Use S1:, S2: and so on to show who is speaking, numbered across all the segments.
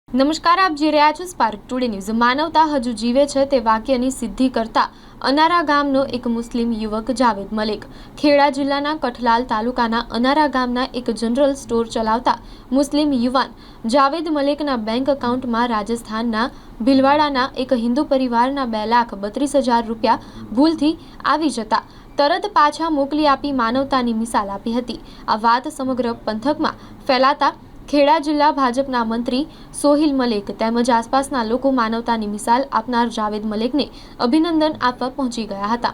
S1: નમસ્કાર, આપ જોઈ રહ્યા છો સ્પાર્ક ટુડે ન્યૂઝ। માનવતા હજુ જીવે છે તે વાક્યની સિદ્ધિ કરતા અનારા ગામનો એક મુસ્લિમ યુવક જાવેદ મલિક ખેડા જિલ્લાના કઠલાલ તાલુકાના અનારા ગામના એક જનરલ સ્ટોર ચલાવતા મુસ્લિમ યુવાન જાવેદ મલિકના બેંક એકાઉન્ટમાં રાજસ્થાનના ભીલવાડાના એક હિન્દુ પરિવારના 2,32,000 રૂપિયા ભૂલથી આવી જતા તરત પાછા મોકલી આપી માનવતાની મિસાલ આપી હતી। આ વાત સમગ્ર પંથકમાં ફેલાતા ખેડા જિલ્લા ભાજપના મંત્રી સોહિલ મલિક તેમજ આસપાસના લોકો માનવતાની મિસાલ આપનાર જાવેદ મલિકને અભિનંદન આપવા પહોંચી ગયા હતા।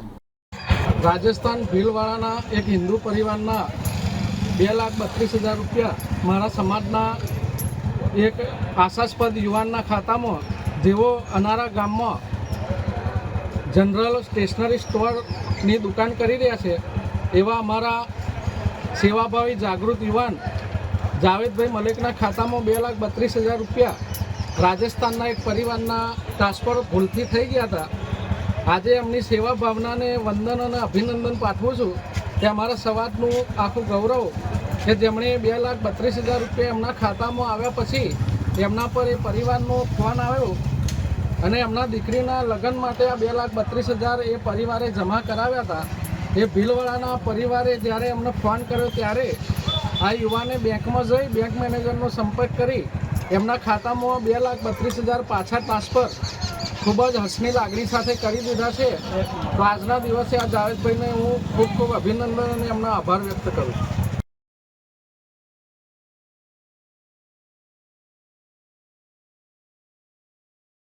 S2: રાજસ્થાન ભીલવાડાના એક હિન્દુ પરિવારના 2,32,000 રૂપિયા મારા સમાજના એક આશાસ્પદ યુવાનના ખાતામાં જેઓ અનારા ગામમાં જનરલ સ્ટેશનરી સ્ટોરની દુકાન કરી રહ્યા છે એવા અમારા સેવાભાવી જાગૃત યુવાન જાવેદભાઈ મલિકના ખાતામાં 2,32,000 રૂપિયા રાજસ્થાનના એક પરિવારના ટ્રાન્સફર ભૂલથી થઈ ગયા હતા। આજે એમની સેવા ભાવનાને વંદન અને અભિનંદન પાઠવું છું કે અમારા સમાજનું આખું ગૌરવ કે જેમણે 2,32,000 રૂપિયા એમના ખાતામાં આવ્યા પછી એમના પર એ પરિવારનો ફોન આવ્યો અને એમના દીકરીના લગ્ન માટે આ 2,32,000 એ પરિવારે જમા કરાવ્યા હતા। એ ભીલવાડાના પરિવારે જ્યારે એમને ફોન કર્યો ત્યારે આ યુવાને બેંકમાં જઈ બેંક મેનેજરનો સંપર્ક કરી એમના ખાતામાં 2,32,000 પાછા ટ્રાન્સફર ખૂબ જ હસની લાગણી સાથે કરી દીધા છે। તો આજના દિવસે આ જાવેદભાઈને હું ખૂબ અભિનંદન અને એમનો આભાર વ્યક્ત કરું છું।